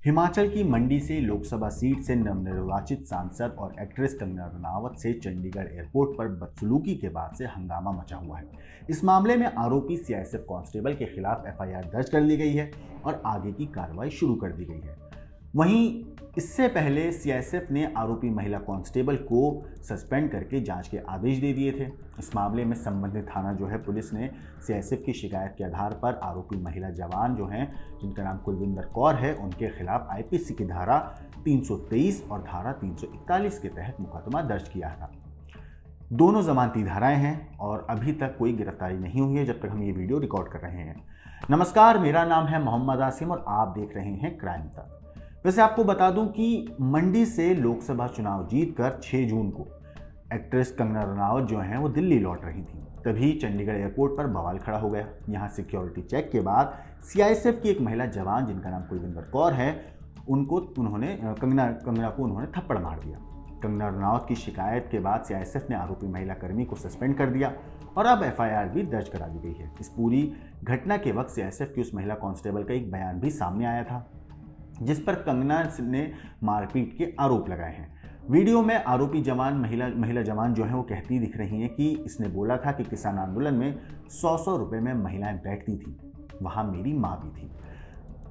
हिमाचल की मंडी से लोकसभा सीट से नवनिर्वाचित सांसद और एक्ट्रेस कंगना रनावत से चंडीगढ़ एयरपोर्ट पर बदसलूकी के बाद से हंगामा मचा हुआ है। इस मामले में आरोपी सीआईएसएफ कांस्टेबल के खिलाफ एफआईआर दर्ज कर ली गई है और आगे की कार्रवाई शुरू कर दी गई है। वहीं इससे पहले सीआईएसएफ ने आरोपी महिला कांस्टेबल को सस्पेंड करके जांच के आदेश दे दिए थे। इस मामले में संबंधित थाना पुलिस ने सीआईएसएफ की शिकायत के आधार पर आरोपी महिला जवान जिनका नाम कुलविंदर कौर है, उनके खिलाफ आईपीसी की धारा 323 और धारा 341 के तहत मुकदमा दर्ज किया था। दोनों जमानती धाराएं हैं और अभी तक कोई गिरफ्तारी नहीं हुई है जब तक हम ये वीडियो रिकॉर्ड कर रहे हैं। नमस्कार, मेरा नाम है मोहम्मद आसिम और आप देख रहे हैं क्राइम तक। वैसे आपको बता दूं कि मंडी से लोकसभा चुनाव जीतकर 6 जून को एक्ट्रेस कंगना रनावत वो दिल्ली लौट रही थी। तभी चंडीगढ़ एयरपोर्ट पर बवाल खड़ा हो गया। यहाँ सिक्योरिटी चेक के बाद सीआईएसएफ की एक महिला जवान जिनका नाम कुलविंदर कौर है, कंगना को उन्होंने थप्पड़ मार दिया। कंगना रनावत की शिकायत के बाद सीआईएसएफ ने आरोपी महिला कर्मी को सस्पेंड कर दिया और अब एफआईआर भी दर्ज करा दी गई है। इस पूरी घटना के वक्त सीआईएसएफ की उस महिला कांस्टेबल का एक बयान भी सामने आया था जिस पर कंगना ने मारपीट के आरोप लगाए हैं। वीडियो में आरोपी महिला जवान वो कहती दिख रही हैं कि इसने बोला था कि किसान आंदोलन में 100 रुपए में महिलाएं बैठती थी, वहां मेरी मां भी थी।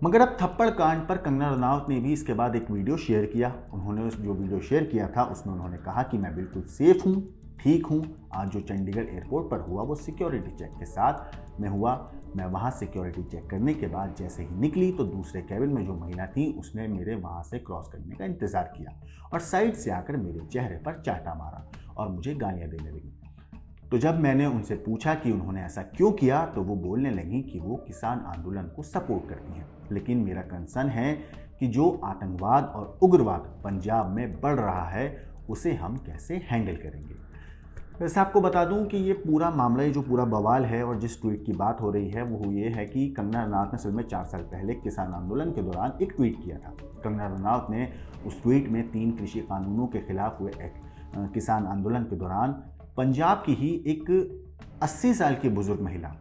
मगर अब थप्पड़ कांड पर कंगना रनावत ने भी इसके बाद एक वीडियो शेयर किया। उन्होंने जो वीडियो शेयर किया था उसमें उन्होंने कहा कि मैं बिल्कुल सेफ हूँ, ठीक हूँ। आज जो चंडीगढ़ एयरपोर्ट पर हुआ वो सिक्योरिटी चेक के साथ में हुआ। मैं वहाँ सिक्योरिटी चेक करने के बाद जैसे ही निकली तो दूसरे कैबिन में जो महिला थी उसने मेरे वहाँ से क्रॉस करने का इंतज़ार किया और साइड से आकर मेरे चेहरे पर चाटा मारा और मुझे गालियाँ देने लगी। तो जब मैंने उनसे पूछा कि उन्होंने ऐसा क्यों किया तो वो बोलने लगी कि वो किसान आंदोलन को सपोर्ट करती हैं। लेकिन मेरा कंसर्न है कि जो आतंकवाद और उग्रवाद पंजाब में बढ़ रहा है उसे हम कैसे हैंडल करेंगे। वैसे आपको बता दूं कि ये पूरा मामला, ये जो पूरा बवाल है और जिस ट्वीट की बात हो रही है वो ये है कि कंगना रनावत ने असल में 4 साल पहले किसान आंदोलन के दौरान एक ट्वीट किया था। कंगना रनावत ने उस ट्वीट में 3 कृषि कानूनों के खिलाफ हुए किसान आंदोलन के दौरान पंजाब की ही एक 80 साल की बुजुर्ग महिला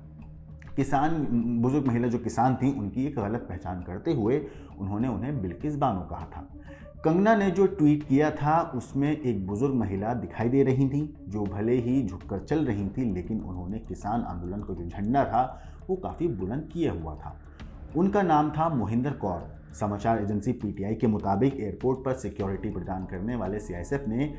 जो किसान थी उनकी एक गलत पहचान करते हुए उन्होंने उन्हें बिल्किस बानो कहा था। कंगना ने जो ट्वीट किया था उसमें एक बुजुर्ग महिला दिखाई दे रही थी जो भले ही झुककर चल रही थी, लेकिन उन्होंने किसान आंदोलन का जो झंडा था वो काफ़ी बुलंद किया हुआ था। उनका नाम था मोहिंदर कौर। समाचार एजेंसी पीटीआई के मुताबिक एयरपोर्ट पर सिक्योरिटी प्रदान करने वाले सीआईएसएफ ने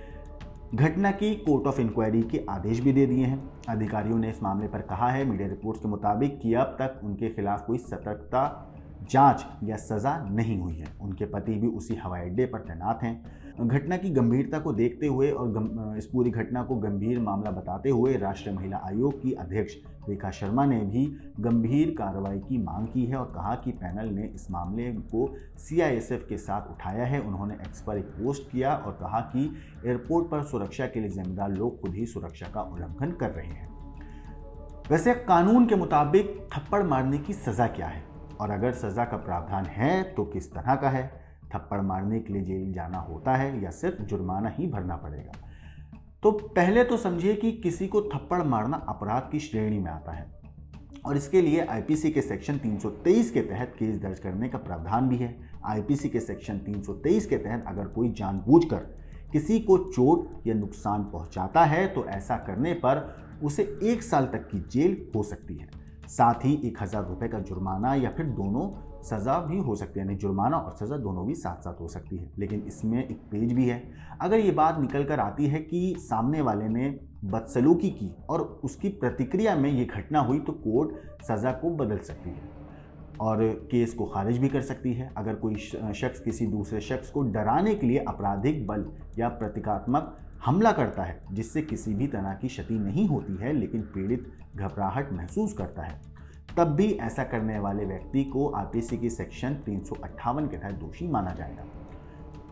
घटना की कोर्ट ऑफ इंक्वायरी के आदेश भी दे दिए हैं। अधिकारियों ने इस मामले पर कहा है मीडिया रिपोर्ट्स के मुताबिक कि अब तक उनके खिलाफ कोई सतर्कता जांच या सजा नहीं हुई है। उनके पति भी उसी हवाई अड्डे पर तैनात हैं। घटना की गंभीरता को देखते हुए और इस पूरी घटना को गंभीर मामला बताते हुए राष्ट्रीय महिला आयोग की अध्यक्ष रेखा शर्मा ने भी गंभीर कार्रवाई की मांग की है और कहा कि पैनल ने इस मामले को सीआईएसएफ के साथ उठाया है। उन्होंने एक्स पर एक पोस्ट किया और कहा कि एयरपोर्ट पर सुरक्षा के लिए जिम्मेदार लोग खुद ही सुरक्षा का उल्लंघन कर रहे हैं। वैसे कानून के मुताबिक थप्पड़ मारने की सजा क्या है और अगर सजा का प्रावधान है तो किस तरह का है? थप्पड़ मारने के लिए जेल जाना होता है या सिर्फ जुर्माना ही भरना पड़ेगा? तो पहले तो समझिए कि किसी को थप्पड़ मारना अपराध की श्रेणी में आता है और इसके लिए आईपीसी के सेक्शन 323 के तहत केस दर्ज करने का प्रावधान भी है। आईपीसी के सेक्शन 323 के तहत अगर कोई जानबूझकर किसी को चोट या नुकसान पहुंचाता है तो ऐसा करने पर उसे 1 साल तक की जेल हो सकती है। साथ ही 1000 रुपये का जुर्माना या फिर दोनों सज़ा भी हो सकती है, यानी जुर्माना और सज़ा दोनों भी साथ साथ हो सकती है। लेकिन इसमें एक पेज भी है। अगर ये बात निकल कर आती है कि सामने वाले ने बदसलूकी की और उसकी प्रतिक्रिया में ये घटना हुई तो कोर्ट सज़ा को बदल सकती है और केस को खारिज भी कर सकती है। अगर कोई शख्स किसी दूसरे शख्स को डराने के लिए आपराधिक बल या प्रतीकात्मक हमला करता है जिससे किसी भी तरह की क्षति नहीं होती है लेकिन पीड़ित घबराहट महसूस करता है, तब भी ऐसा करने वाले व्यक्ति को आईपीसी की सेक्शन 358 के तहत दोषी माना जाएगा।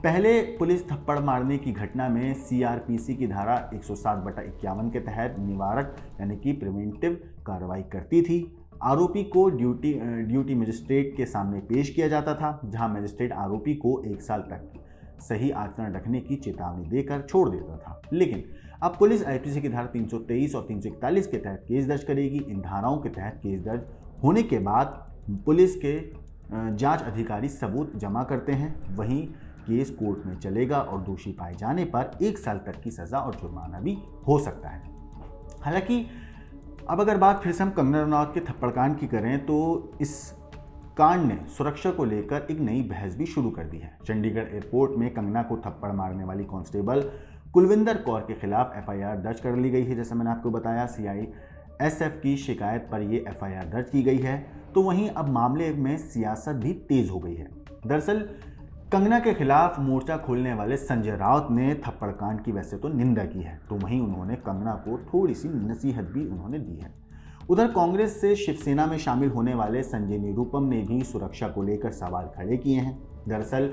पहले पुलिस थप्पड़ मारने की घटना में सीआरपीसी की धारा 107/51 के तहत निवारक यानी कि प्रिवेंटिव कार्रवाई करती थी। आरोपी को ड्यूटी मजिस्ट्रेट के सामने पेश किया जाता था जहां मजिस्ट्रेट आरोपी को 1 साल तक सही आचरण रखने की चेतावनी देकर छोड़ देता था। लेकिन अब पुलिस आईपीसी की धारा 323 और 341 के तहत केस दर्ज करेगी। इन धाराओं के तहत केस दर्ज होने के बाद पुलिस के जांच अधिकारी सबूत जमा करते हैं, वहीं केस कोर्ट में चलेगा और दोषी पाए जाने पर 1 साल तक की सजा और जुर्माना भी हो सकता है। हालांकि अब अगर बात फिर से हम कंगना रनौत के थप्पड़ कांड की करें तो इस कांड ने सुरक्षा को लेकर एक नई बहस भी शुरू कर दी है। चंडीगढ़ एयरपोर्ट में कंगना को थप्पड़ मारने वाली कांस्टेबल कुलविंदर कौर के खिलाफ एफआईआर दर्ज कर ली गई है। जैसा मैंने आपको बताया, सीआईएसएफ की शिकायत पर यह एफआईआर दर्ज की गई है। तो वहीं अब मामले में सियासत भी तेज हो गई है। दरअसल कंगना के खिलाफ मोर्चा खोलने वाले संजय राउत ने थप्पड़ कांड की वैसे तो निंदा की है, तो वहीं उन्होंने कंगना को थोड़ी सी नसीहत भी उन्होंने दी है। उधर कांग्रेस से शिवसेना में शामिल होने वाले संजय निरुपम ने भी सुरक्षा को लेकर सवाल खड़े किए हैं। दरअसल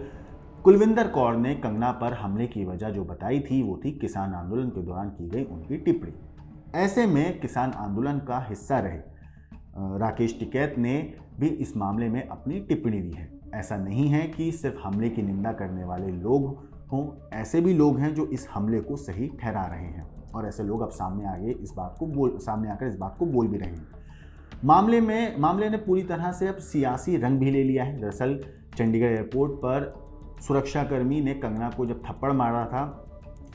कुलविंदर कौर ने कंगना पर हमले की वजह जो बताई थी वो थी किसान आंदोलन के दौरान की गई उनकी टिप्पणी। ऐसे में किसान आंदोलन का हिस्सा रहे राकेश टिकैत ने भी इस मामले में अपनी टिप्पणी दी है। ऐसा नहीं है कि सिर्फ हमले की निंदा करने वाले लोग हों, ऐसे भी लोग हैं जो इस हमले को सही ठहरा रहे हैं और ऐसे लोग अब सामने आकर इस बात को बोल भी रहे हैं। मामले ने पूरी तरह से अब सियासी रंग भी ले लिया है। दरअसल चंडीगढ़ एयरपोर्ट पर सुरक्षाकर्मी ने कंगना को जब थप्पड़ मारा था,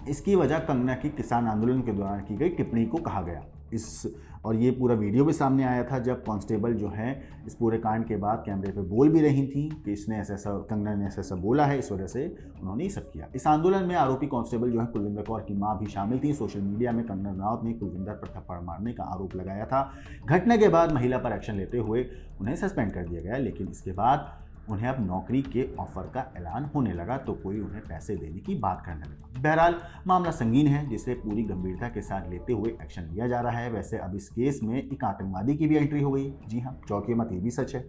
इसकी वजह कंगना की किसान आंदोलन के दौरान की गई टिप्पणी को कहा गया। और ये पूरा वीडियो भी सामने आया था जब कांस्टेबल जो है इस पूरे कांड के बाद कैमरे पे बोल भी रही थी कि कंगना ने ऐसा बोला है, इस वजह से उन्होंने ये सब किया। इस आंदोलन में आरोपी कांस्टेबल जो है कुलविंदर कौर की मां भी शामिल थी। सोशल मीडिया में कंगना रनौत ने कुलविंदर पर थप्पड़ मारने का आरोप लगाया था। घटना के बाद महिला पर एक्शन लेते हुए उन्हें सस्पेंड कर दिया गया, लेकिन इसके बाद उन्हें अब नौकरी के ऑफर का ऐलान होने लगा तो कोई उन्हें पैसे देने की बात करने लगा। बहरहाल मामला संगीन है जिसे पूरी गंभीरता के साथ लेते हुए एक्शन लिया जा रहा है। वैसे अब इस केस में एक आतंकवादी की भी एंट्री हो गई। जी हाँ, चौंकिए मत, ये भी सच है।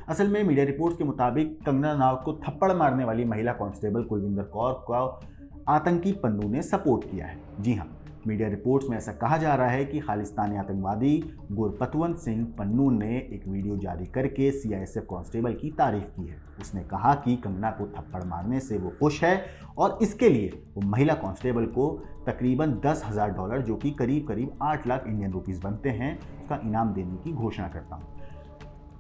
असल में मीडिया रिपोर्ट्स के मुताबिक कंगना रनौत को थप्पड़ मारने वाली महिला कांस्टेबल कुलविंदर कौर को आतंकी पन्नू ने सपोर्ट किया है। जी हाँ, मीडिया रिपोर्ट्स में ऐसा कहा जा रहा है कि खालिस्तानी आतंकवादी गुरपतवंत सिंह पन्नू ने एक वीडियो जारी करके सीआईएसएफ कांस्टेबल की तारीफ की है। उसने कहा कि कंगना को थप्पड़ मारने से वो खुश है और इसके लिए वो महिला कांस्टेबल को तकरीबन $10,000 जो कि करीब 8 लाख इंडियन रुपीस बनते हैं उसका इनाम देने की घोषणा करता हूँ।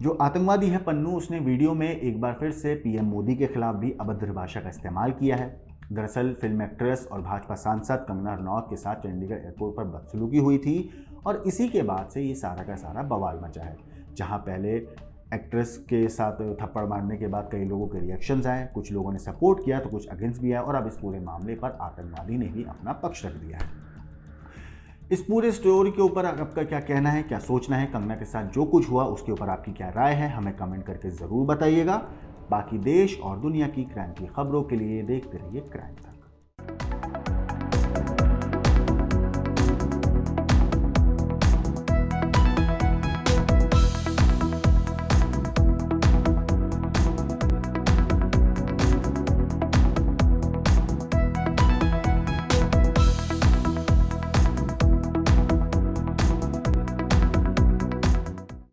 जो आतंकवादी है पन्नू, उसने वीडियो में एक बार फिर से पीएम मोदी के खिलाफ भी अभद्र भाषा का इस्तेमाल किया है। दरअसल फिल्म एक्ट्रेस और भाजपा सांसद कंगना रनौत के साथ चंडीगढ़ एयरपोर्ट पर बदसलूकी हुई थी और इसी के बाद से ये सारा का सारा बवाल मचा है। जहां पहले एक्ट्रेस के साथ थप्पड़ मारने के बाद कई लोगों के रिएक्शंस आए, कुछ लोगों ने सपोर्ट किया तो कुछ अगेंस्ट भी आया और अब इस पूरे मामले पर आतंकवादी ने भी अपना पक्ष रख दिया है। इस पूरे स्टोरी के ऊपर आपका क्या कहना है, क्या सोचना है? कंगना के साथ जो कुछ हुआ उसके ऊपर आपकी क्या राय है, हमें कमेंट करके ज़रूर बताइएगा। बाकी देश और दुनिया की क्राइम की खबरों के लिए देखते रहिए क्राइम टाइम।